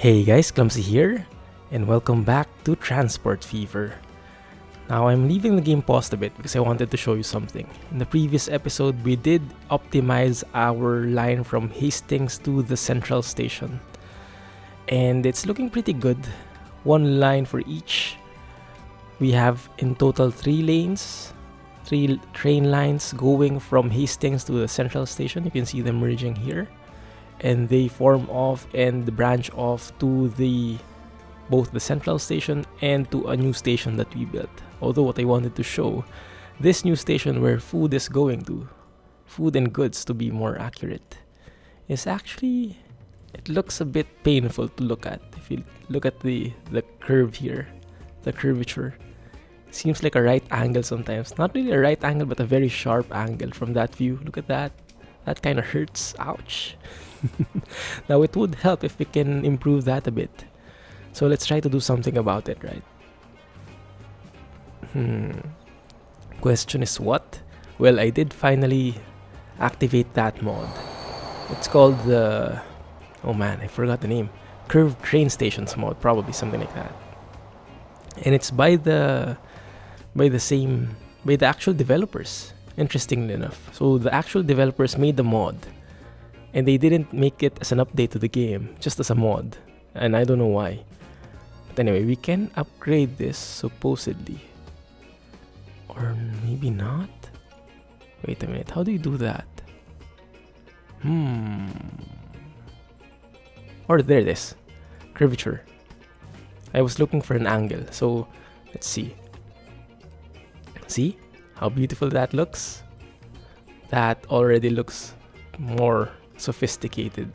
Hey guys, Clumsy here, and welcome back to Transport Fever. Now I'm leaving the game paused a bit because I wanted to show you something. In the previous episode, we did optimize our line from Hastings to the central station. And it's looking pretty good. One line for each. We have in total 3 lanes, 3 train lines going from Hastings to the central station. You can see them merging here. And they form off and branch off to both the central station and to a new station that we built. Although what I wanted to show, this new station where food is going to, food and goods to be more accurate, is actually, it looks a bit painful to look at. If you look at the curve here, the curvature, it seems like a right angle sometimes. Not really a right angle, but a very sharp angle from that view. Look at that. That kind of hurts. Ouch. Now it would help if we can improve that a bit. So let's try to do something about it, right? Question is what? Well, I did finally activate that mod. It's called the... oh man, I forgot the name. Curved Train Stations mod, probably something like that. And it's by the actual developers, interestingly enough. So the actual developers made the mod, and they didn't make it as an update to the game, just as a mod. And I don't know why. But anyway, we can upgrade this, supposedly. Or maybe not? Wait a minute, how do you do that? Or there it is. Curvature. I was looking for an angle, so let's see. See how beautiful that looks? That already looks more sophisticated.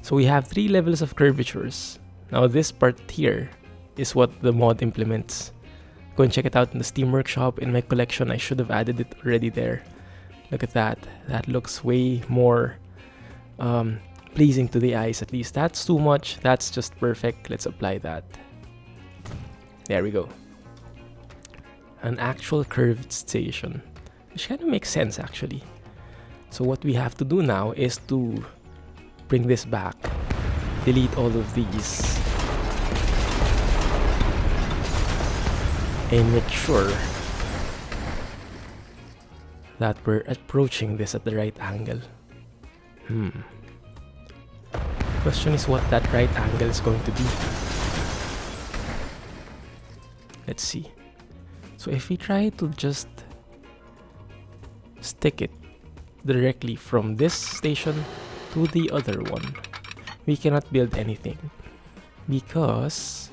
So we have 3 levels of curvatures. Now this part here is what the mod implements. Go and check it out in the Steam Workshop. In my collection, I should have added it already there. Look at that. That looks way more pleasing to the eyes, at least. That's too much. That's just perfect. Let's apply that. There we go. An actual curved station, which kind of makes sense actually. So what we have to do now is to bring this back, delete all of these, and make sure that we're approaching this at the right angle. Question is what that right angle is going to be. Let's see. So if we try to just stick it directly from this station to the other one, we cannot build anything because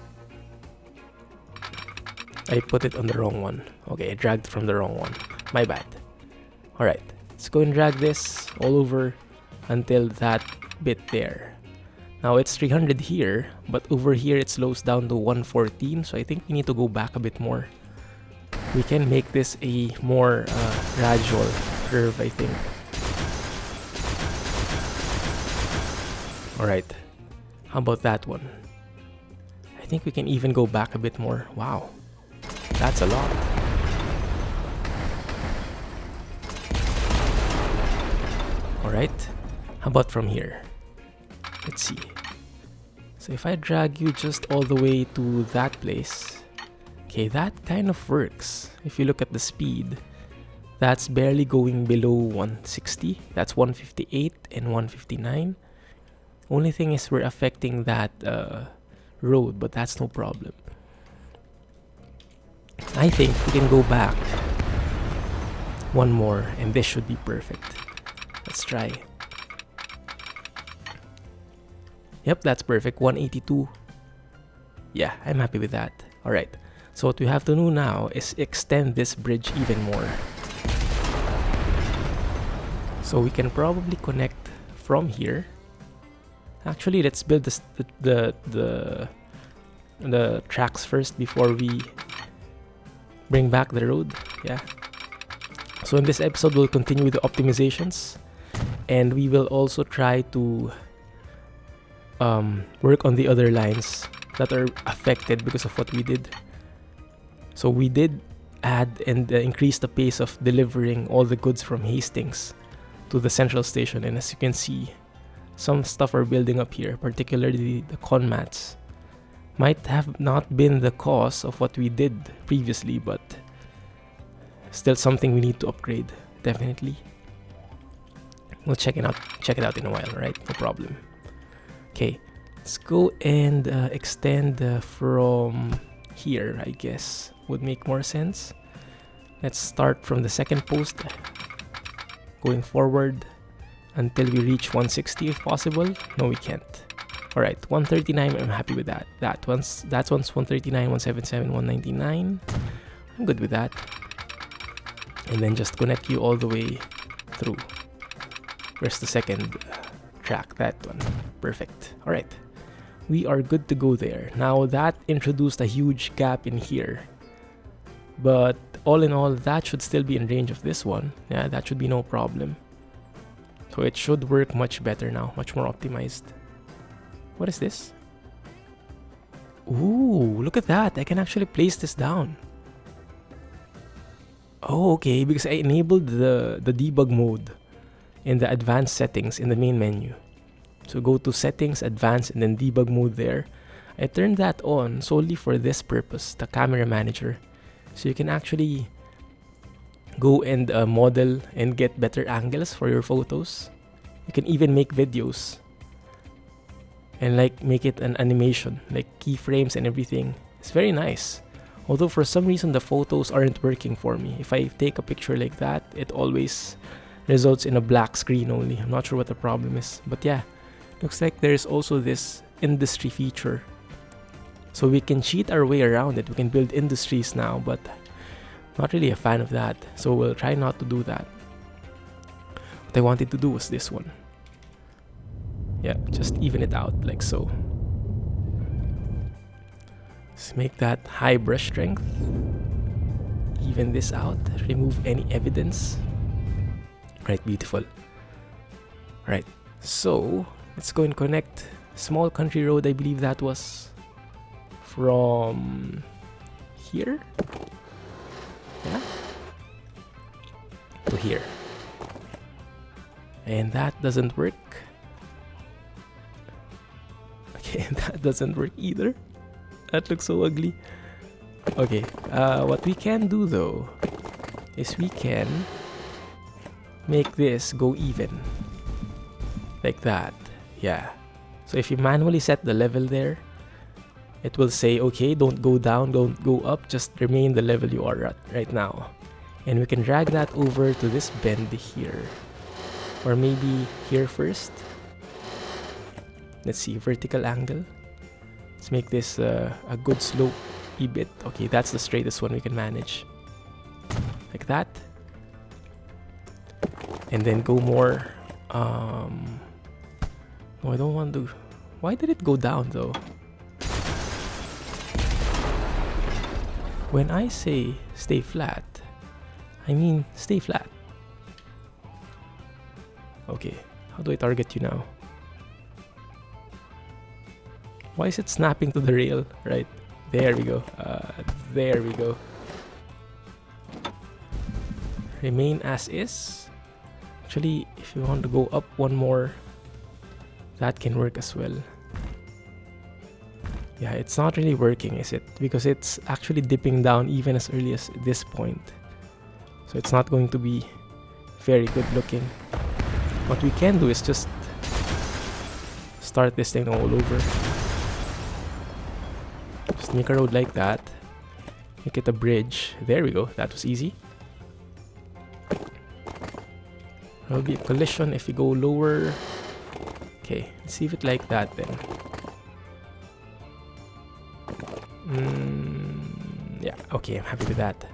I put it on the wrong one. Okay, I dragged from the wrong one. My bad. Alright, let's go and drag this all over until that bit there. Now it's 300 here, but over here it slows down to 114, so I think we need to go back a bit more. We can make this a more gradual curve, I think. Alright, how about that one? I think we can even go back a bit more. Wow, that's a lot. Alright, how about from here? Let's see. So if I drag you just all the way to that place, okay, that kind of works. If you look at the speed, that's barely going below 160. That's 158 and 159. Only thing is we're affecting that road, but that's no problem. I think we can go back one more and this should be perfect. Let's try. Yep, that's perfect. 182. Yeah, I'm happy with that. Alright, so what we have to do now is extend this bridge even more. So we can probably connect from here. Actually, let's build this, the tracks first before we bring back the road. Yeah. So in this episode, we'll continue with the optimizations, and we will also try to work on the other lines that are affected because of what we did. So we did add and increase the pace of delivering all the goods from Hastings to the central station, and as you can see, some stuff are building up here, particularly the con mats. Might have not been the cause of what we did previously, but still something we need to upgrade, definitely. We'll check it out in a while, right? No problem. Okay, let's go and extend from here, I guess. Would make more sense. Let's start from the second post, going forward until we reach 160 if possible. No, we can't. Alright, 139, I'm happy with that. That's 139, 177, 199. I'm good with that. And then just connect you all the way through. Where's the second track? That one. Perfect. Alright. We are good to go there. Now that introduced a huge gap in here. But all in all, that should still be in range of this one. Yeah, that should be no problem. So it should work much better now, much more optimized. What is this? Ooh, look at that. I can actually place this down. Oh, okay, because I enabled the debug mode in the advanced settings in the main menu. So go to settings, advanced, and then debug mode there. I turned that on solely for this purpose, the camera manager. So you can actually go and model and get better angles for your photos. You can even make videos and like make it an animation, like keyframes and everything. It's very nice. Although for some reason the photos aren't working for me. If I take a picture like that, it always results in a black screen only. I'm not sure what the problem is. But yeah, looks like there's also this industry feature. So we can cheat our way around it. We can build industries now, but not really a fan of that. So we'll try not to do that. What I wanted to do was this one. Yeah, just even it out like so. Let's make that high brush strength. Even this out. Remove any evidence. Right, beautiful. Right, so let's go and connect small country road. I believe that was from here. Yeah, to here. And that doesn't work. Okay, that doesn't work either. That looks so ugly. Okay, what we can do though is we can make this go even. Like that. Yeah. So if you manually set the level there, it will say, okay, don't go down, don't go up, just remain the level you are at right now. And we can drag that over to this bend here. Or maybe here first. Let's see, vertical angle. Let's make this a good slope bit. Okay, that's the straightest one we can manage. Like that. And then go more. No, I don't want to. Why did it go down though? When I say stay flat, I mean stay flat. Okay, how do I target you now? Why is it snapping to the rail? Right, there we go. There we go. Remain as is. Actually, if you want to go up one more, that can work as well. Yeah, it's not really working, is it? Because it's actually dipping down even as early as this point. So it's not going to be very good looking. What we can do is just start this thing all over. Just make a road like that. Make it a bridge. There we go. That was easy. There will be a collision if we go lower. Okay, let's leave it like that then. Yeah, okay, I'm happy with that.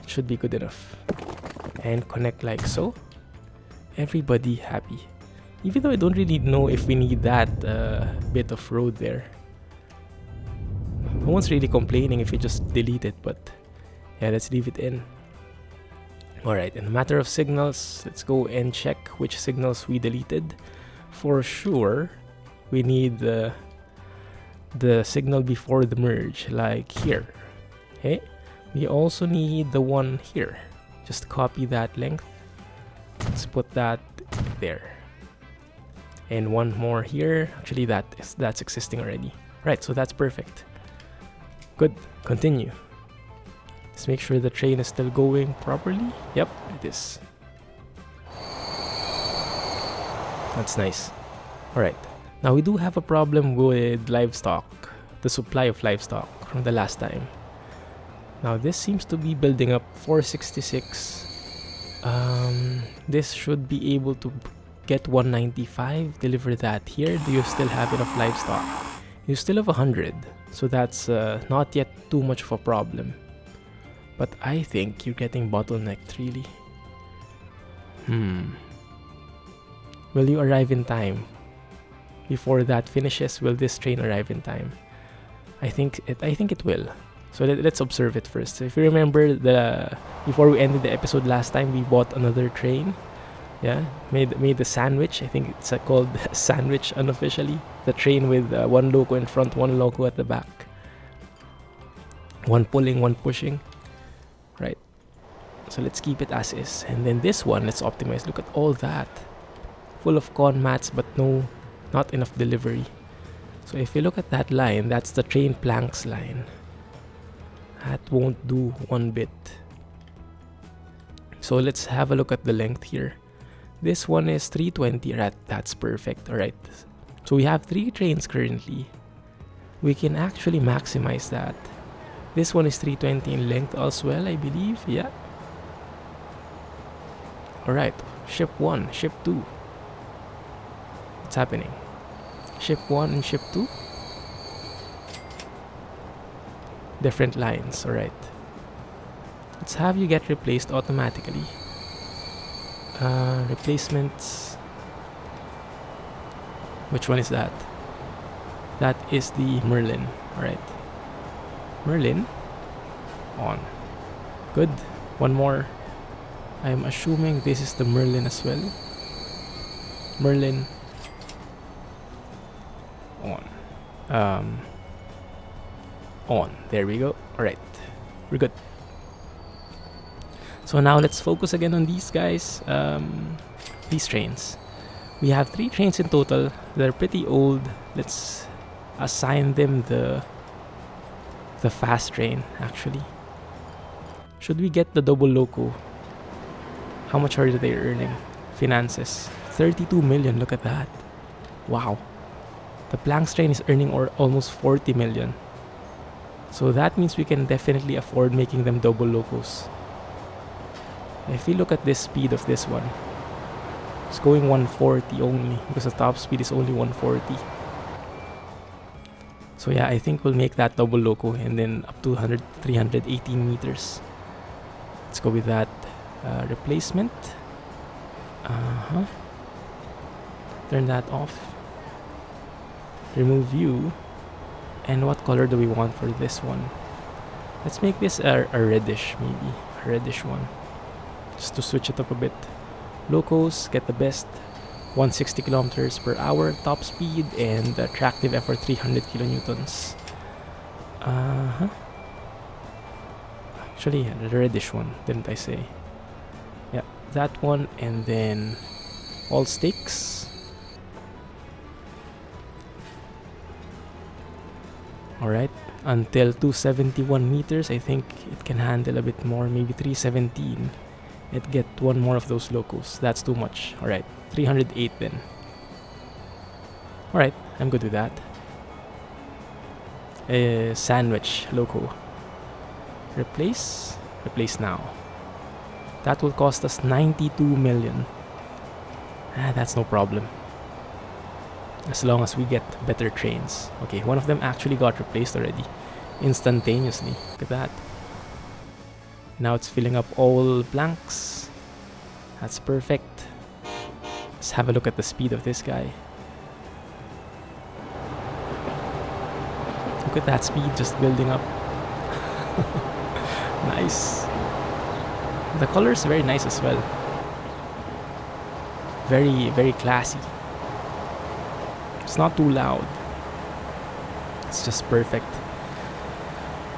It should be good enough. And connect like so. Everybody happy. Even though I don't really know if we need that bit of road there. No one's really complaining if we just delete it, but yeah, let's leave it in. Alright, in a matter of signals, let's go and check which signals we deleted. For sure, we need the signal before the merge, like here. Okay, we also need the one here. Just copy that length. Let's put that there. and one more here. Actually, that's existing already. Right, so that's perfect. Good. Continue. Let's make sure the train is still going properly. Yep, it is. That's nice. Alright, now we do have a problem with livestock, the supply of livestock from the last time. Now this seems to be building up. 466. This should be able to get 195. Deliver that here. Do you still have enough livestock? You still have 100, so that's not yet too much of a problem. But I think you're getting bottlenecked, really. Will you arrive in time? Before that finishes, will this train arrive in time? I think it will. So let's observe it first. So if you remember, before we ended the episode last time, we bought another train. Yeah, made the sandwich. I think it's called sandwich unofficially. The train with one loco in front, one loco at the back. One pulling, one pushing. Right. So let's keep it as is. And then this one, let's optimize. Look at all that. Full of con mats, but not enough delivery. So if you look at that line, that's the train planks line. That won't do one bit. So let's have a look at the length here. This one is 320. Right, that's perfect. Alright. So we have 3 trains currently. We can actually maximize that. This one is 320 in length as well, I believe. Yeah. Alright. Ship 1, ship 2. What's happening? Ship 1 and ship 2? Different lines, alright. Let's have you get replaced automatically. Replacements. Which one is that? That is the Merlin, alright. Merlin. On. Good. One more. I'm assuming this is the Merlin as well. Merlin. On. On. There we go. Alright. We're good. So now let's focus again on these guys. These trains. We have 3 trains in total. They're pretty old. Let's assign them the fast train, actually. Should we get the double loco? How much are they earning? Finances. 32 million. Look at that. Wow. The planks train is earning almost 40 million. So that means we can definitely afford making them double locos. If we look at this speed of this one, it's going 140 only because the top speed is only 140. So yeah, I think we'll make that double loco and then up to 318 meters. Let's go with that replacement. Turn that off. Remove view. And what color do we want for this one? Let's make this a reddish, maybe. A reddish one. Just to switch it up a bit. Locos get the best. 160 kilometers per hour top speed and tractive effort 300 kilonewtons. Actually, the reddish one, didn't I say? Yeah, that one, and then all stakes. Alright, until 271 meters, I think it can handle a bit more, maybe 317. It get one more of those locos. That's too much. Alright, 308 then. Alright, I'm good with that. Sandwich loco. Replace now. That will cost us 92 million. That's no problem. As long as we get better trains. Okay, one of them actually got replaced already. Instantaneously. Look at that. Now it's filling up all blanks. That's perfect. Let's have a look at the speed of this guy. Look at that speed just building up. Nice. The color is very nice as well. Very, very classy. It's not too loud. It's just perfect.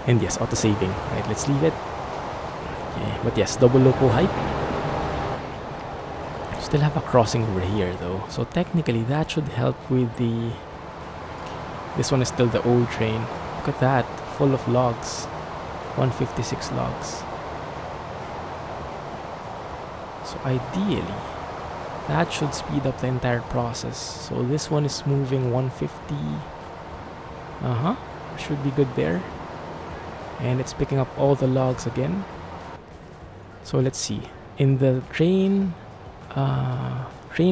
And yes, auto-saving. Right, let's leave it. Okay, but yes, double loco hype. still have a crossing over here though, so technically that should help with the... This one is still the old train. Look at that, full of logs. 156 logs. So ideally, that should speed up the entire process. So this one is moving 150. Should be good there. And it's picking up all the logs again. So let's see. In the train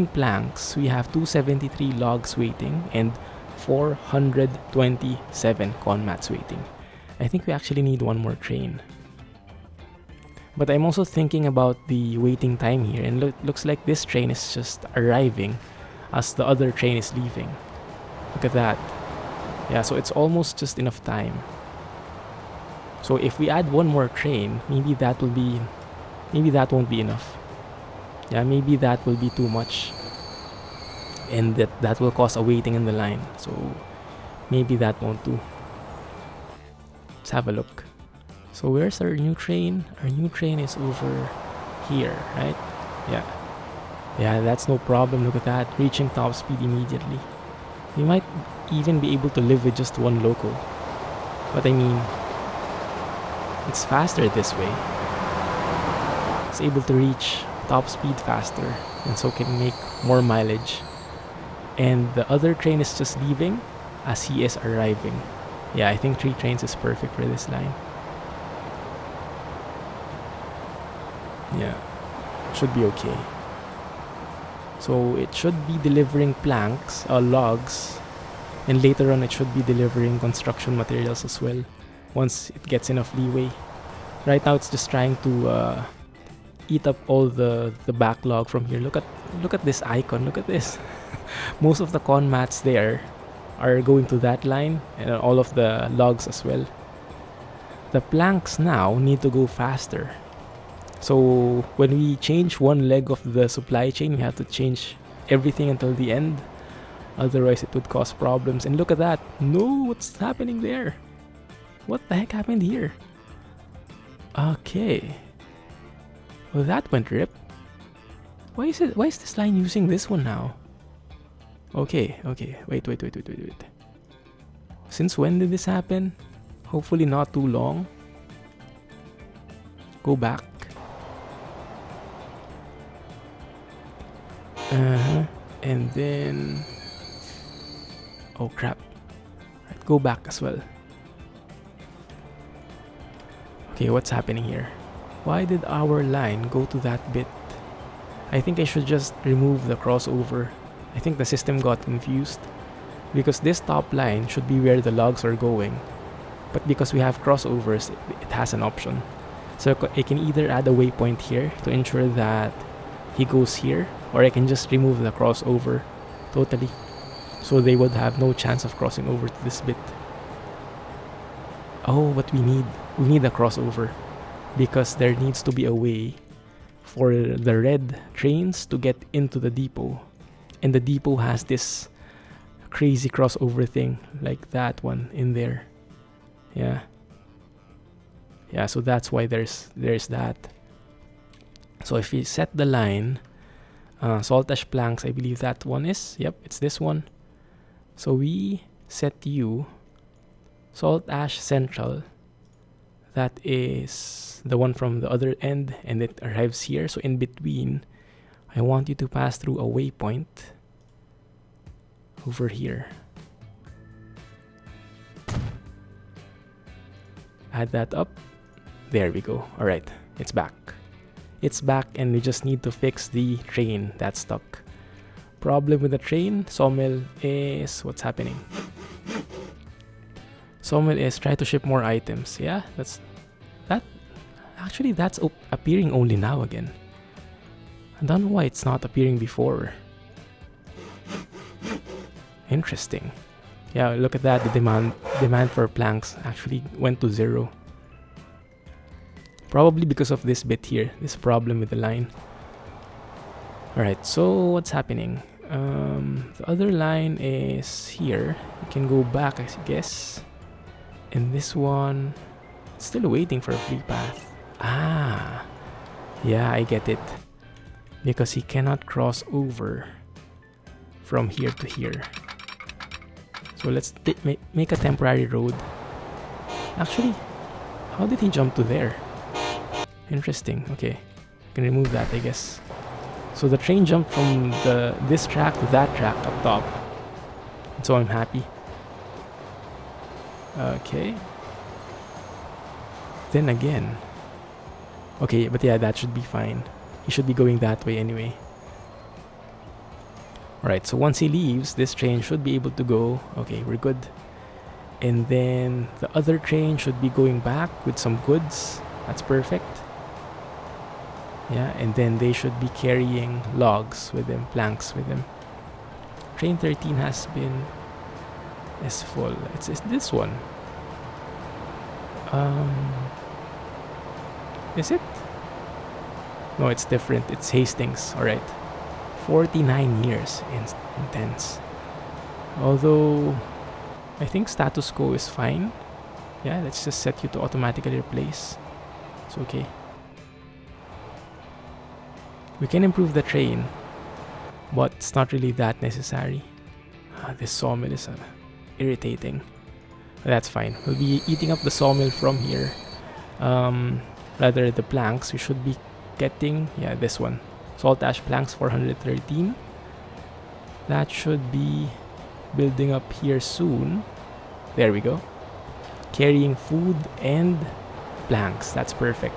planks, we have 273 logs waiting and 427 con mats waiting. I think we actually need one more train. But I'm also thinking about the waiting time here, and looks like this train is just arriving as the other train is leaving. Look at that. Yeah, so it's almost just enough time. So if we add one more train, maybe that won't be enough. Yeah, maybe that will be too much. And that will cause a waiting in the line. So maybe that won't do. Let's have a look. So where's our new train? Our new train is over here, right? Yeah. Yeah, that's no problem. Look at that. Reaching top speed immediately. We might even be able to live with just one local. But I mean, it's faster this way. It's able to reach top speed faster and so can make more mileage. And the other train is just leaving as he is arriving. Yeah, I think 3 trains is perfect for this line. Yeah, should be okay. So it should be delivering planks, logs, and later on it should be delivering construction materials as well once it gets enough leeway. Right now it's just trying to eat up all the backlog from here. Look at this icon. Look at this. Most of the con mats there are going to that line, and all of the logs as well. The planks now need to go faster. So when we change one leg of the supply chain, we have to change everything until the end. Otherwise, it would cause problems. And look at that. No, what's happening there? What the heck happened here? Okay. Well, that went rip. Why is this line using this one now? Okay. Wait. Since when did this happen? Hopefully not too long. Go back. And then... Oh crap. Right, go back as well. Okay, what's happening here? Why did our line go to that bit? I think I should just remove the crossover. I think the system got confused. Because this top line should be where the logs are going. But because we have crossovers, it has an option. So I can either add a waypoint here to ensure that he goes here, or I can just remove the crossover totally. So they would have no chance of crossing over to this bit. Oh, what we need a crossover. Because there needs to be a way for the red trains to get into the depot. And the depot has this crazy crossover thing, like that one in there. Yeah, so that's why there's that. So if we set the line, salt ash planks, I believe that one is, yep, it's this one. So we set you salt ash central. That is the one from the other end, and it arrives here. So in between, I want you to pass through a waypoint over here. Add that up. There we go. Alright, it's back. It's back, and we just need to fix the train that's stuck. Problem with the train, sawmill, is what's happening. Sawmill is try to ship more items. Yeah, that's appearing only now again. I don't know why it's not appearing before. Interesting. Yeah, look at that. The demand for planks actually went to 0. Probably because of this bit here, this problem with the line. Alright, so what's happening? The other line is here. You can go back, I guess. And this one, still waiting for a free path. Ah, yeah, I get it. because he cannot cross over from here to here. So let's make a temporary road. Actually, how did he jump to there? Interesting. Okay, can remove that, I guess. So the train jumped from this track to that track up top. And so I'm happy. Okay. Then again. Okay, but yeah, that should be fine. He should be going that way anyway. Alright, so once he leaves, this train should be able to go. Okay, we're good. And then the other train should be going back with some goods. That's perfect. Yeah, and then they should be carrying logs with them, planks with them. Train 13 is full. It's this one. Is it? No, it's different. It's Hastings. Alright. 49 years. Intense. Although, I think status quo is fine. Yeah, let's just set you to automatically replace. It's okay. We can improve the train, but it's not really that necessary. This sawmill is irritating. That's fine. We'll be eating up the sawmill from here. Rather the planks we should be getting. Yeah, this one. Salt ash planks 413. That should be building up here soon. There we go. Carrying food and planks. That's perfect.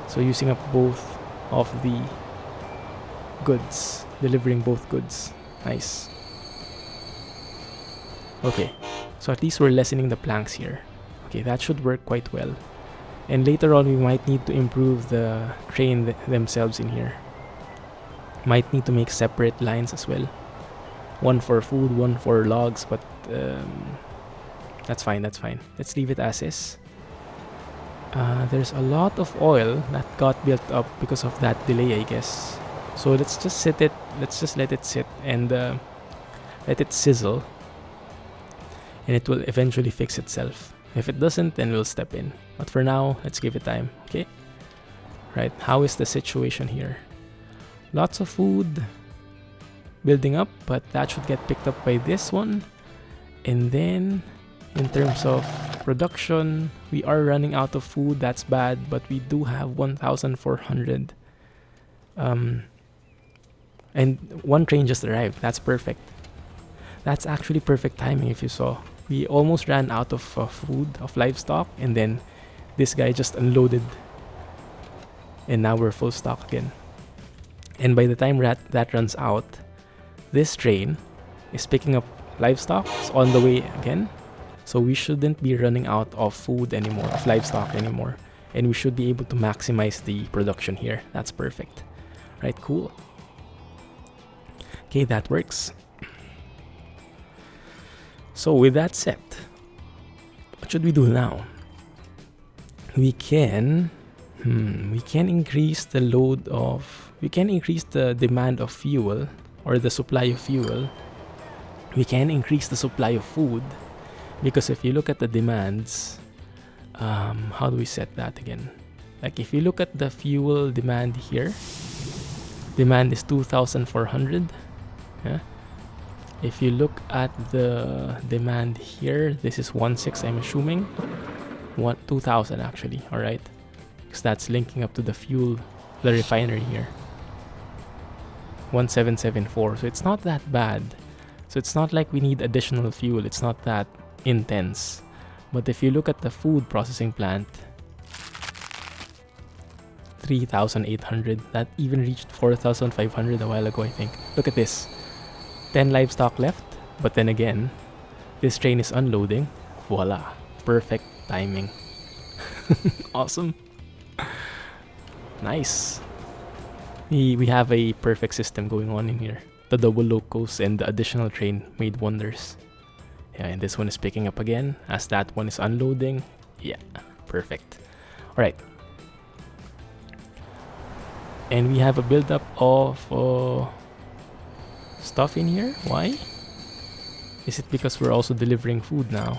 So using up both of the goods. Delivering both goods. Nice. Okay. So at least we're lessening the planks here. Okay, that should work quite well. And later on we might need to improve the train themselves in here. Might need to make separate lines as well. One for food, one for logs, but that's fine, that's fine. Let's leave it as is. There's a lot of oil that got built up because of that delay, I guess. So let's just let it sit and let it sizzle. And it will eventually fix itself. If it doesn't, then we'll step in. But for now, let's give it time, okay? Right, how is the situation here? Lots of food building up, but that should get picked up by this one. And then, in terms of production, we are running out of food. That's bad, but we do have 1,400. And one train just arrived. That's perfect. That's actually perfect timing if you saw. We almost ran out of food, of livestock, and then this guy just unloaded. And now we're full stock again. And by the time that runs out, this train is picking up livestock. It's on the way again. So we shouldn't be running out of food anymore, of livestock anymore. And we should be able to maximize the production here. That's perfect. Right, cool. Okay, that works. So with that set, what should we do now? We can increase the demand of fuel, or the supply of fuel. We can increase the supply of food, because if you look at the demands, how do we set that again? Like if you look at the fuel demand here, demand is 2,400. Yeah. If you look at the demand here, this is 1.6, I'm assuming. 2,000 actually, alright. Because that's linking up to the fuel, the refinery here. 1,774, so it's not that bad. So it's not like we need additional fuel, it's not that intense. But if you look at the food processing plant, 3,800, that even reached 4,500 a while ago, I think. Look at this. 10 livestock left, but then again, this train is unloading. Voila, perfect timing. Awesome. Nice. We have a perfect system going on in here. The double locos and the additional train made wonders. Yeah, and this one is picking up again as that one is unloading. Yeah, perfect. Alright. And we have a build-up of stuff in here. Why? Is it because we're also delivering food now?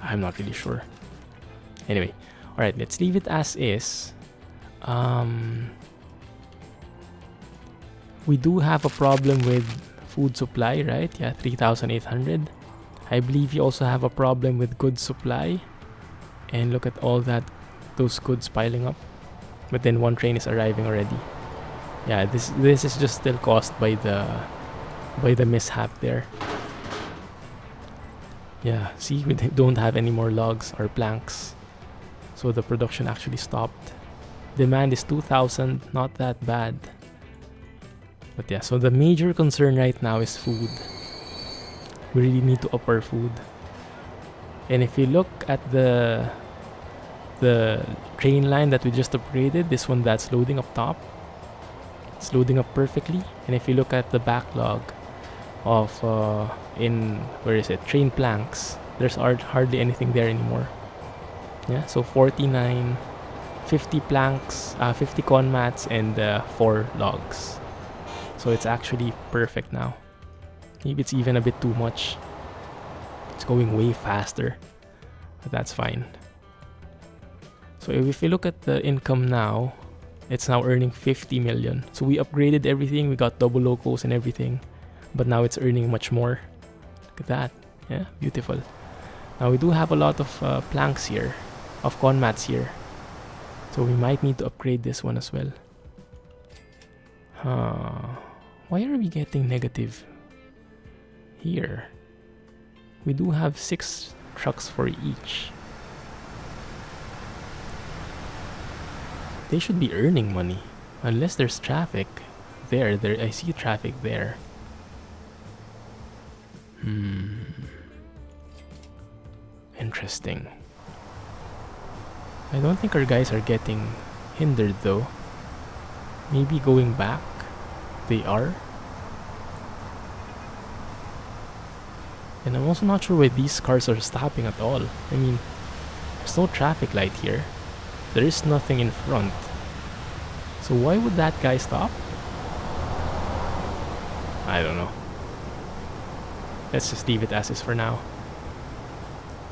I'm not really sure. Anyway, alright, let's leave it as is. We do have a problem with food supply, right? Yeah, 3,800. I believe you also have a problem with goods supply. And look at all those goods piling up. But then one train is arriving already. Yeah, this is just still caused by the mishap there. Yeah, see, we don't have any more logs or planks. So the production actually stopped. Demand is 2,000, not that bad. But yeah, so the major concern right now is food. We really need to up our food. And if you look at the train line that we just upgraded, this one that's loading up top, it's loading up perfectly. And if you look at the backlog of train planks, there's hardly anything there anymore. Yeah, so 49, 50 planks, 50 con mats, and 4 logs. So it's actually perfect now. Maybe it's even a bit too much. It's going way faster, but that's fine. So if you look at the income now, it's now earning 50 million. So we upgraded everything, we got double locos and everything, but now it's earning much more. Look at that. Yeah, beautiful. Now we do have a lot of planks here, of con mats here. So we might need to upgrade this one as well. Why are we getting negative here? We do have 6 trucks for each. They should be earning money, unless there's traffic. There, I see traffic there. Interesting. I don't think our guys are getting hindered though. Maybe going back, they are. And I'm also not sure why these cars are stopping at all. I mean, there's no traffic light here. There is nothing in front. So why would that guy stop? I don't know. Let's just leave it as is for now.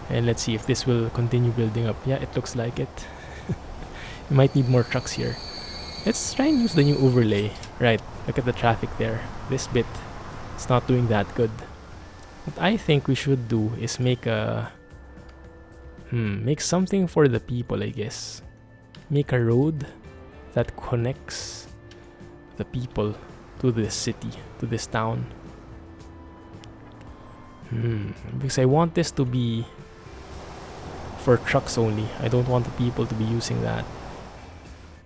And let's see if this will continue building up. Yeah, it looks like it. We might need more trucks here. Let's try and use the new overlay. Right, look at the traffic there. This bit, it's not doing that good. What I think we should do is make something for the people, I guess. Make a road that connects the people to this city, to this town. Because I want this to be for trucks only. I don't want the people to be using that.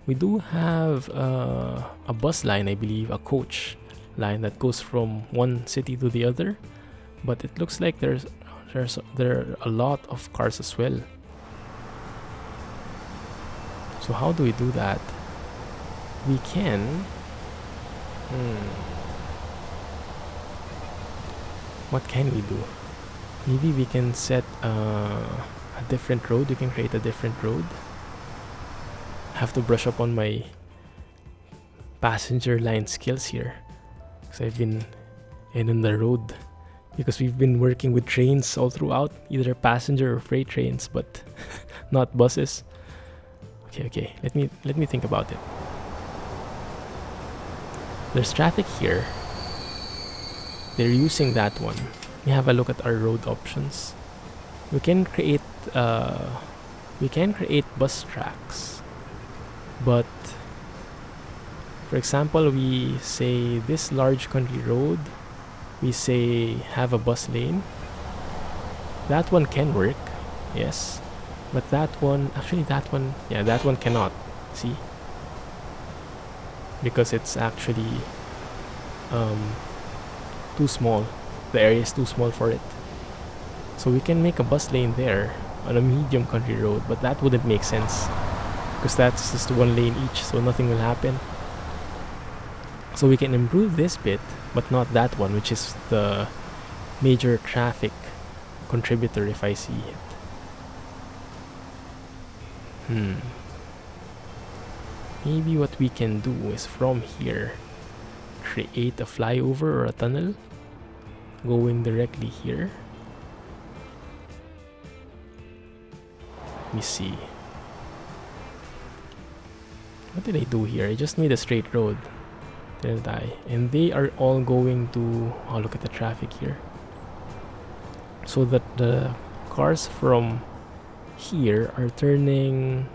We do have a bus line, I believe, a coach line that goes from one city to the other. But it looks like there are a lot of cars as well. So how do we do that? We can... What can we do? Maybe we can set a different road. We can create a different road. Have to brush up on my passenger line skills here, because I've been in the road. Because we've been working with trains all throughout, either passenger or freight trains, but not buses. Okay. Let me think about it. There's traffic here. They're using that one. We have a look at our road options. We can create bus tracks, but for example, we say this large country road. We say have a bus lane. That one can work, yes, but that one cannot. See, because it's actually too small. The area is too small for it. So we can make a bus lane there on a medium country road, but that wouldn't make sense because that's just one lane each, so nothing will happen. So we can improve this bit, but not that one, which is the major traffic contributor if I see it. Maybe what we can do is from here create a flyover or a tunnel going directly here. Let me see. What did I do here? I just made a straight road. Didn't I? And they are all going to... Oh, look at the traffic here. So that the cars from here are turning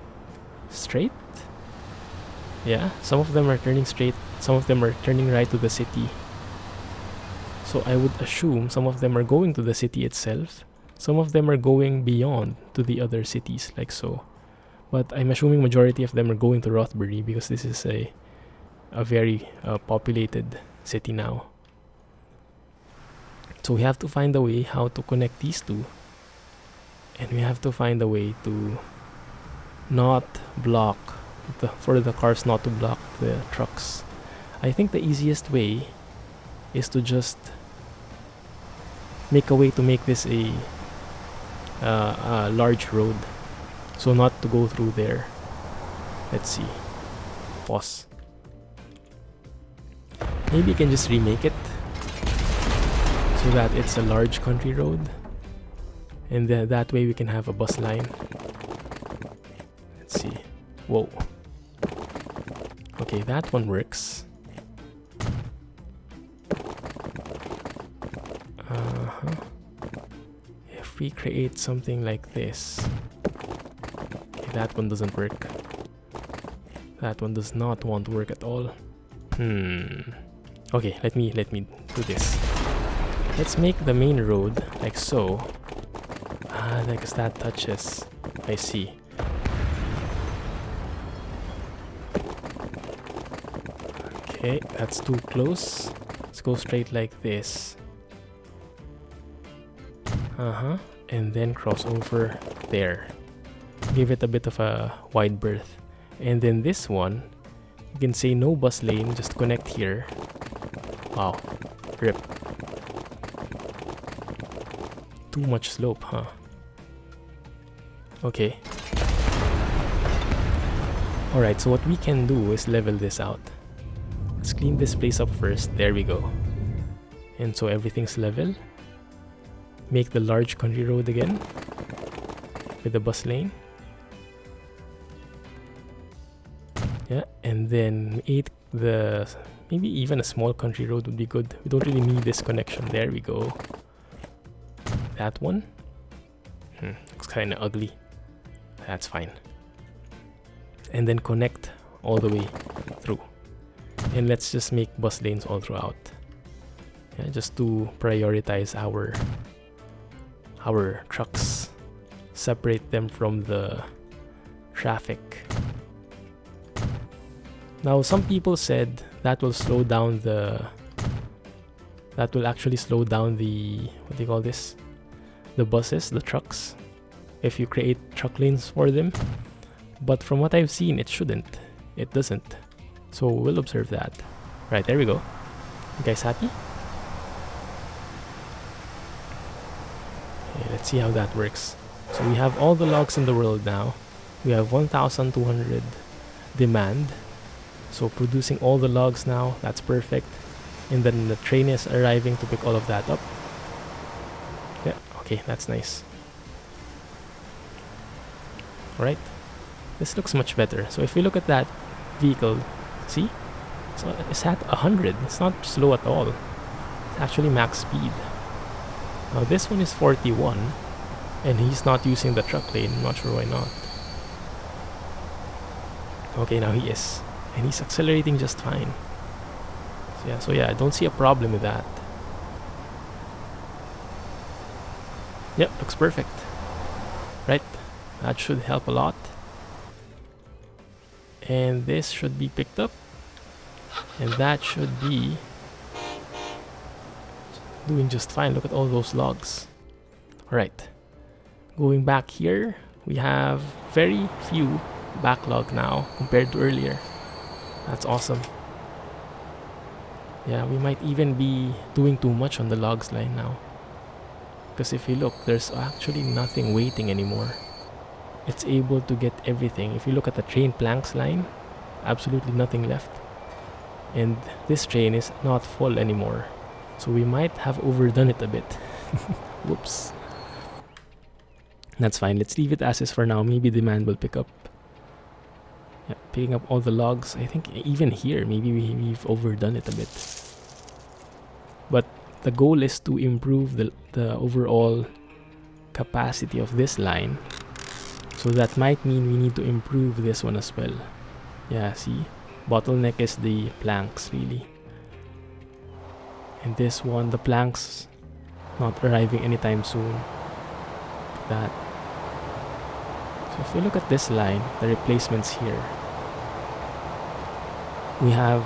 straight. Yeah, some of them are turning straight, some of them are turning right to the city. So I would assume some of them are going to the city itself, some of them are going beyond to the other cities, like so. But I'm assuming majority of them are going to Rothbury because this is a very populated city now. So we have to find a way how to connect these two. And we have to find a way to not block, for the cars not to block the trucks. I think the easiest way is to just make a way to make this a large road. So not to go through there. Let's see. Pause. Maybe you can just remake it so that it's a large country road, and that way we can have a bus line. Let's see. Whoa. Okay, that one works. If we create something like this. Okay, that one doesn't work. That one does not want to work at all. Okay, let me do this. Let's make the main road like so. Because that touches. I see. Okay, that's too close. Let's go straight like this. And then cross over there. Give it a bit of a wide berth. And then this one, you can say no bus lane, just connect here. Wow, rip. Too much slope, huh? Okay. Alright, so what we can do is level this out. Let's clean this place up first. There we go. And so everything's level. Make the large country road again with the bus lane. Yeah, and then maybe even a small country road would be good. We don't really need this connection. There we go. That one. Looks kind of ugly. That's fine. And then connect all the way through. And let's just make bus lanes all throughout. Yeah, just to prioritize our trucks. Separate them from the traffic. Now, some people said that will slow down that will actually slow down the, what do you call this? The buses, the trucks, if you create truck lanes for them. But from what I've seen, it shouldn't. It doesn't. So we'll observe that. Right, there we go. You guys happy? Okay, let's see how that works. So we have all the logs in the world now. We have 1,200 demand. So producing all the logs now, that's perfect. And then the train is arriving to pick all of that up. Yeah, okay, that's nice. Alright, this looks much better. So if we look at that vehicle, see? So it's at 100, it's not slow at all. It's actually max speed. Now this one is 41, and he's not using the truck lane, I'm not sure why not. Okay, now he is. And he's accelerating just fine. So yeah, I don't see a problem with that. Yep, looks perfect. Right, that should help a lot. And this should be picked up. And that should be doing just fine. Look at all those logs. Alright, going back here, we have very few backlog now compared to earlier. That's awesome. Yeah, we might even be doing too much on the logs line now. Because if you look, there's actually nothing waiting anymore. It's able to get everything. If you look at the train planks line, absolutely nothing left. And this train is not full anymore. So we might have overdone it a bit. Whoops. That's fine. Let's leave it as is for now. Maybe demand will pick up. Yeah, picking up all the logs. I think even here, maybe we've overdone it a bit. But the goal is to improve the overall capacity of this line. So that might mean we need to improve this one as well. Yeah, see? Bottleneck is the planks, really. And this one, the planks not arriving anytime soon. Like that. So if you look at this line, the replacements here, we have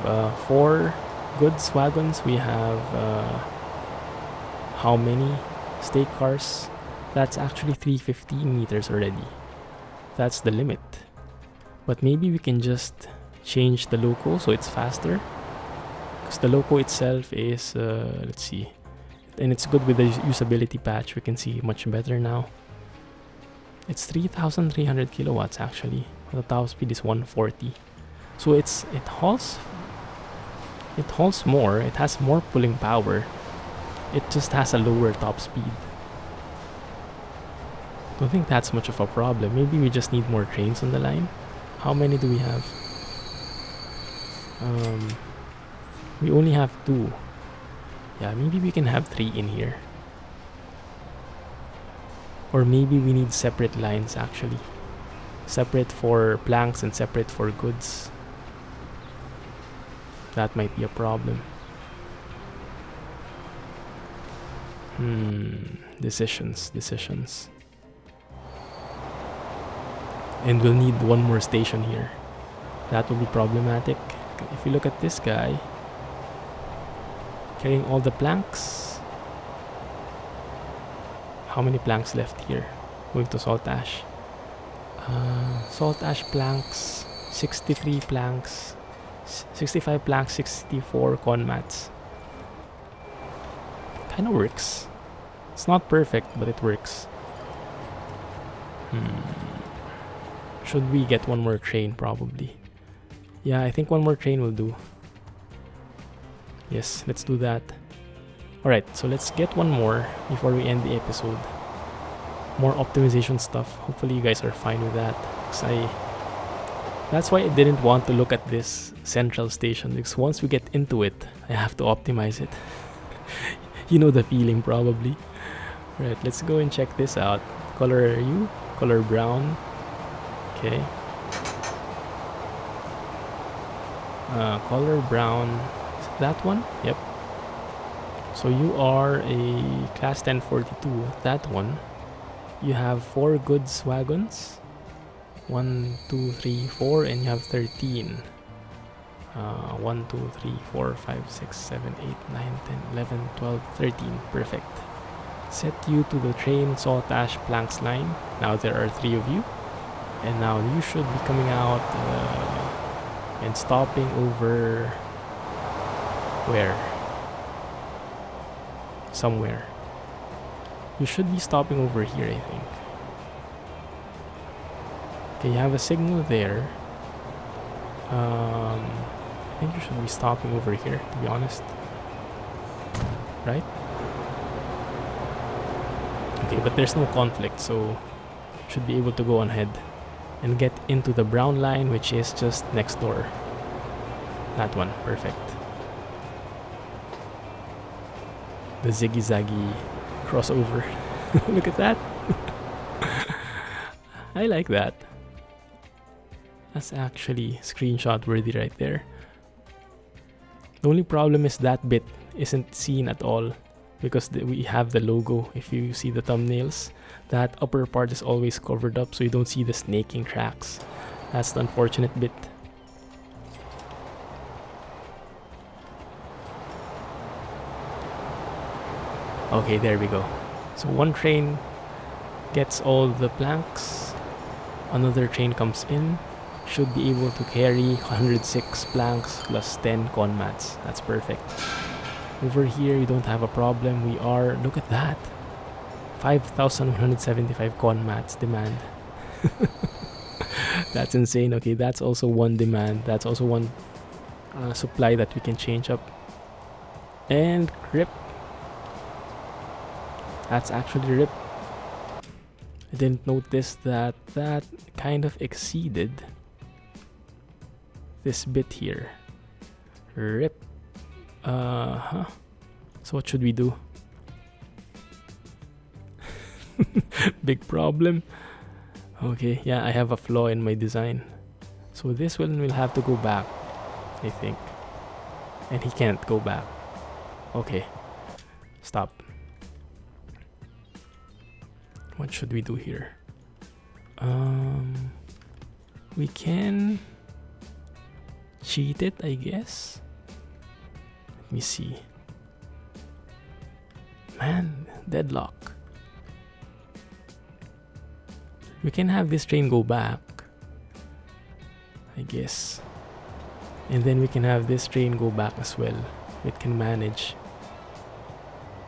4 goods wagons. We have how many stake cars? That's actually 315 meters already. That's the limit. But maybe we can just change the loco so it's faster. Because the loco itself is, let's see. And it's good with the usability patch. We can see much better now. It's 3,300 kilowatts actually. The top speed is 140. So it hauls more. It has more pulling power. It just has a lower top speed. Don't think that's much of a problem. Maybe we just need more trains on the line. How many do we have? We only have 2. Yeah, maybe we can have 3 in here. Or maybe we need separate lines actually. Separate for planks and separate for goods. That might be a problem. Decisions. And we'll need one more station here. That will be problematic. If you look at this guy, carrying all the planks. How many planks left here? Going to salt ash. Salt ash planks, 63 planks, 65 planks, 64 con mats. Kinda works. It's not perfect, but it works. Should we get one more train? Probably. Yeah, I think one more train will do. Yes, let's do that. Alright, so let's get one more before we end the episode. More optimization stuff. Hopefully you guys are fine with that. That's why I didn't want to look at this central station, because once we get into it, I have to optimize it. You know the feeling probably. Alright, let's go and check this out. Color brown. Okay. Color brown. Is it that one? Yep. So you are a class 1042. That one. You have 4 goods wagons. 1, 2, 3, 4, and you have 13. 1, 2, 3, 4, 5, 6, 7, 8, 9, 10, 11, 12, 13. Perfect. Set you to the train salt ash planks line. Now there are 3 of you. And now you should be coming out and stopping over where? Somewhere. You should be stopping over here, I think. Okay, you have a signal there. I think you should be stopping over here, to be honest. Right? Okay, but there's no conflict, so should be able to go on ahead and get into the brown line, which is just next door. That one, perfect. The ziggy-zaggy crossover. Look at that. I like that. That's actually screenshot worthy right there. The only problem is that bit isn't seen at all because we have the logo. If you see the thumbnails, that upper part is always covered up, so you don't see the snaking tracks. That's the unfortunate bit. Okay, there we go. So one train gets all the planks, another train comes in, should be able to carry 106 planks plus 10 con mats. That's perfect. Over here, you don't have a problem. We are, look at that, 5,175 con mats demand. That's insane. Okay, that's also one demand. That's also one supply that we can change up. And rip. That's actually rip. I didn't notice that that kind of exceeded this bit here. Rip. So what should we do? Big problem. Okay, yeah, I have a flaw in my design. So this one will have to go back, I think. And he can't go back. Okay. Stop. What should we do here? We can cheat it, I guess. Let me see. Man, deadlock. We can have this train go back, I guess. And then we can have this train go back as well. It can manage.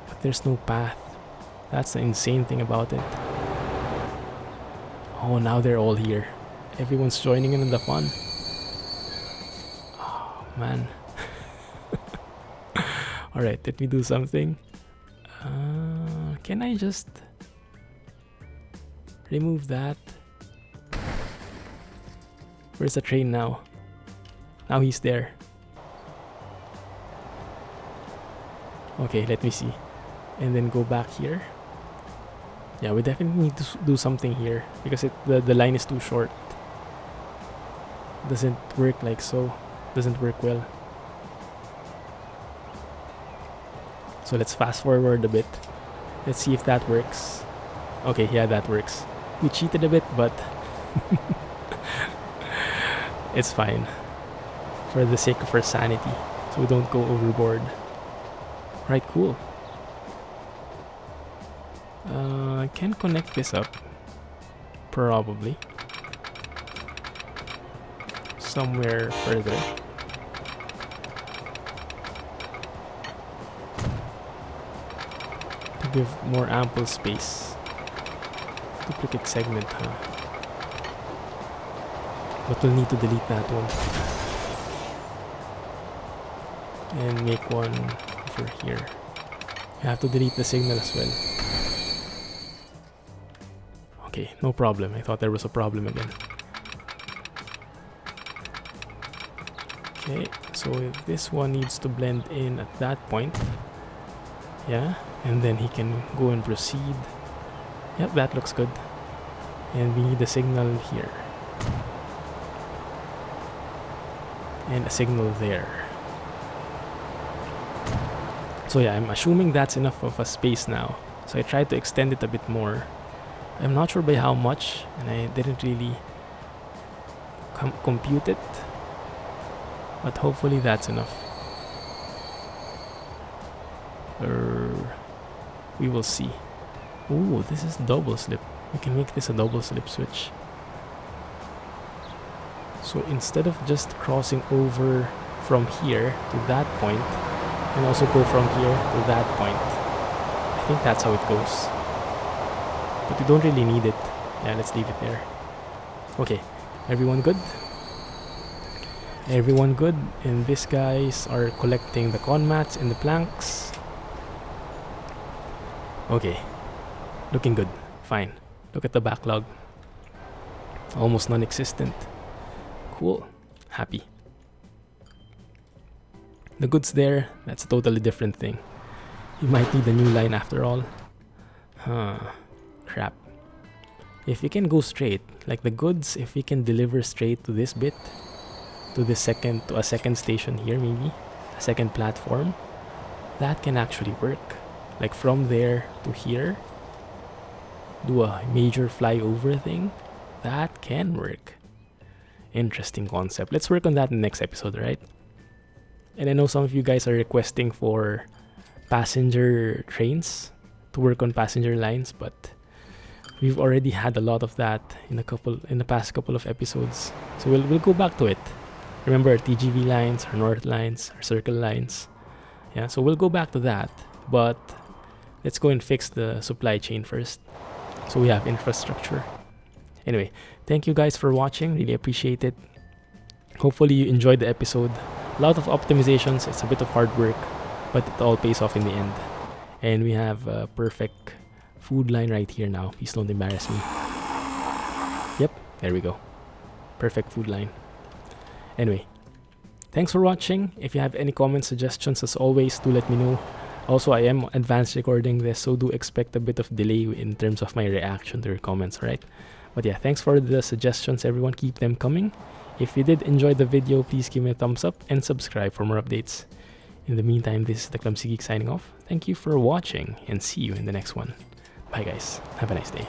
But there's no path. That's the insane thing about it. Oh, now they're all here. Everyone's joining in the fun. Oh, man. Alright, let me do something. Can I just remove that? Where's the train now? Now he's there. Okay, let me see. And then go back here. Yeah, we definitely need to do something here because the line is too short. Doesn't work like so. Doesn't work well. So let's fast forward a bit. Let's see if that works. Okay, yeah, that works. We cheated a bit, but it's fine. For the sake of our sanity. So we don't go overboard. Right, cool. I can connect this up. Probably. Somewhere further. To give more ample space. Duplicate segment, huh? But we'll need to delete that one. And make one over here. You have to delete the signal as well. Okay, no problem. I thought there was a problem again. Okay, so this one needs to blend in at that point. Yeah, and then he can go and proceed. Yep, that looks good. And we need a signal here. And a signal there. So yeah, I'm assuming that's enough of a space now. So I tried to extend it a bit more. I'm not sure by how much, and I didn't really compute it. But hopefully that's enough. We will see. Ooh, this is double slip. We can make this a double slip switch. So instead of just crossing over from here to that point, and also go from here to that point. I think that's how it goes. But we don't really need it. Yeah, let's leave it there. Okay, everyone good? Everyone good? And these guys are collecting the con mats and the planks. Okay, looking good. Fine. Look at the backlog. Almost non-existent. Cool. Happy. The goods there, that's a totally different thing. You might need a new line after all. Huh. Crap. If we can go straight, like the goods, if we can deliver straight to this bit, to a second station here maybe, a second platform, that can actually work. Like from there to here, do a major flyover thing, that can work. Interesting concept. Let's work on that in the next episode, right? And I know some of you guys are requesting for passenger trains to work on passenger lines, but we've already had a lot of that in the past couple of episodes. So we'll go back to it. Remember our TGV lines, our north lines, our circle lines. Yeah, so we'll go back to that, but let's go and fix the supply chain first, so we have infrastructure. Anyway, thank you guys for watching. Really appreciate it. Hopefully you enjoyed the episode. A lot of optimizations. It's a bit of hard work, but it all pays off in the end. And we have a perfect food line right here now. Please don't embarrass me. Yep, there we go. Perfect food line. Anyway, Thanks for watching. If you have any comments, suggestions, as always, do let me know. Also, I am advanced recording this, so do expect a bit of delay in terms of my reaction to your comments, right? But yeah, thanks for the suggestions, everyone. Keep them coming. If you did enjoy the video, please give me a thumbs up and subscribe for more updates. In the meantime, this is the Clumsy Geek signing off. Thank you for watching and see you in the next one. Bye guys. Have a nice day.